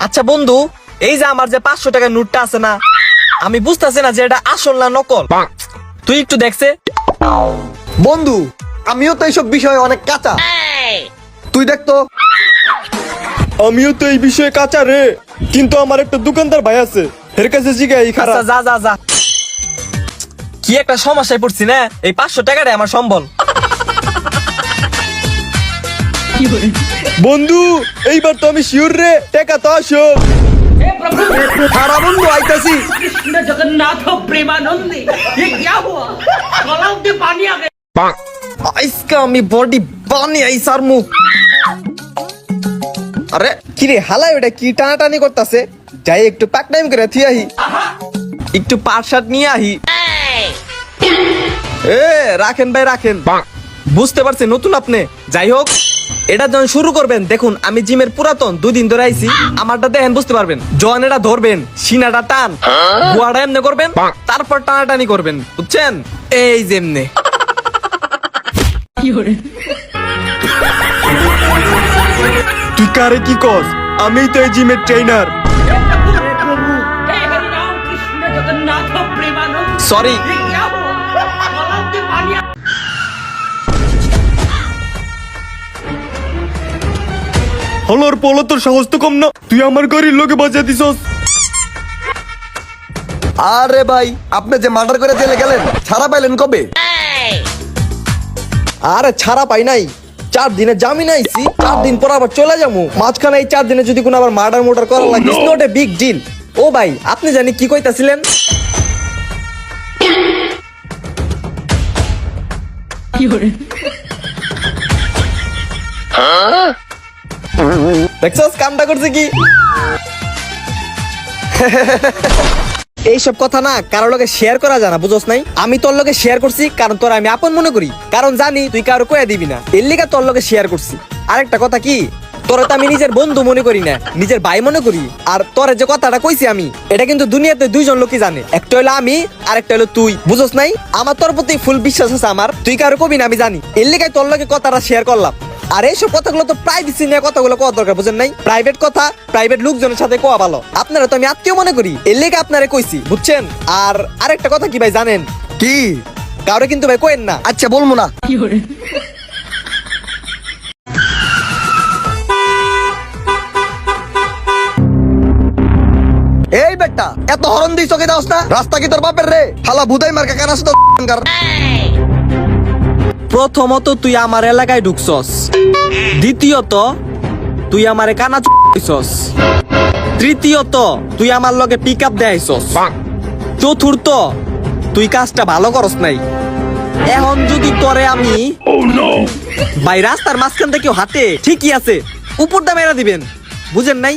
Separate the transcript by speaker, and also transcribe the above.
Speaker 1: আচ্ছা বন্ধু, এই যে আমার যে 500 টাকার নোটটা আছে না, আমি বুঝতেছি না যে এটা আসল না নকল। তুই একটু দেখছে।
Speaker 2: বন্ধু আমিও তো এইসব বিষয়ে অনেক কাঁচা, তুই দেখতো।
Speaker 3: আমিও তো এই বিষয়ে কাঁচা রে, কিন্তু আমার একটা দোকানদার ভাই আছে, এর কাছে জিগাই
Speaker 1: আচ্ছা
Speaker 3: খারাপ।
Speaker 1: যা যা যা, কি একটা সমস্যায় পড়ছি না, এই 500 টাকাটাই আমার সম্বল।
Speaker 3: বন্ধু এইবার তো আমি শিওর রে, টাকা তো আসল।
Speaker 2: খারা বন্ধু আইতাছি।
Speaker 4: कृष्ण जगन्नाथ प्रेमानंदी ये क्या हुआ गलाव में पानी आ गया।
Speaker 1: আইসকা আমি বডি বানি আইসার মুখ। আরে কি রে হালাই, ওটা কি টানাটানি করতেছে? যাই একটু পাক টাইম করে থিয়াহি, একটু পারসাট নিয়ে আহি। এ রাখেন ভাই রাখেন, বুঝতে পারছি নতুন আপনি। যাই হোক, এটা যখন শুরু করবেন, দেখুন আমি জিমের পুরাতন 2 দিন ধরে আইছি, আমারটা দেখেন বুঝতে পারবেন। যখন এটা ধরবেন, সিনাটা টান, বুয়াটা এমনি করবেন, তারপর টানাটানি করবেন, বুঝছেন? এই যেমনে।
Speaker 3: তুই কারে কি কস? আমি তো এই জিমের ট্রেনার।
Speaker 4: हे हरि राम कृष्ण जगन्नाथ प्रेमानंदी
Speaker 1: সরি,
Speaker 4: ये क्या हुआ गलाव में पानी आ
Speaker 3: হলোর পোলো, তোর সাহস তো কম না, তুই আমার গাড়ির লোকে বাজা দিছস।
Speaker 2: আরে ভাই আপনি যে মার্ডার করে জেলে গেলেন, ছাড়া পাইলেন কবে?
Speaker 1: আরে ছাড়া পাই নাই, 4 দিনে জামিন আইছি, 4 দিন পর আবার চলে যাবো। মাঝখানে এই 4 দিনে যদি কোনো আবার মার্ডার মোটার করা লাগে, it's not a big deal. ও ভাই আপনি জানি কি কইতাছিলেন? দেখছস কামটা করছে কি? এইসব কথা না কারো লগে শেয়ার করা যায় না, বুঝছ নাই? আমি তোর লগে শেয়ার করছি কারণ তোর আমি আপন মনে করি, কারণ জানি তুই কারো কয়ে দিবি না, এর লিগা তোর লগে শেয়ার করছি। আরেকটা কথা কি, তোরে তো আমি নিজের বন্ধু মনে করি না, নিজের ভাই মনে করি। আর তোরে যে কথাটা কইছি আমি, এটা কিন্তু দুনিয়াতে 2 জন লোকই জানে, একটা হলো আমি আর একটা হলো তুই, বুঝছ নাই? আমার তোর প্রতি ফুল বিশ্বাস আছে আমার, তুই কারো কবি না আমি জানি, এর লিগাই তোর লগে কথাটা শেয়ার করলাম। আর এইসব কথাগুলো তো প্রাইভেসি নিয়ে কথাগুলো কোয়া দরকার, বুঝেন নাই? প্রাইভেট কথা প্রাইভেট লোকজনের সাথে কোয়া ভালো। আপনারা তো আমি আত্মীয় মনে করি, এর লেগে আপনারে কইছি, বুঝছেন? আর আরেকটা কথা কি ভাই জানেন,
Speaker 2: কি?
Speaker 1: কাউরে কিন্তু ভাই কোয়েন না।
Speaker 2: আচ্ছা বলবো না। এই বেটা এত হরন দিই চোখে দাওস না, রাস্তা কি তোর বাপের রে? হালা ভুদাই মার্কা কেন আসতো?
Speaker 1: প্রথমত তুই আমার এলাকায় ঢুকছস, দ্বিতীয়ত তুই আমারে কানা চুইছস, তৃতীয়ত তুই আমার লগে পিক আপ দেয়াইছস, চতুর্থ তুই কাজটা ভালো করস নাই। এখন যদি তোরে আমি ভাই রাস্তার মাঝখান থেকে হাঁটে, ঠিকই আছে, উপরটা মেরা দিবেন, বুঝেন নাই?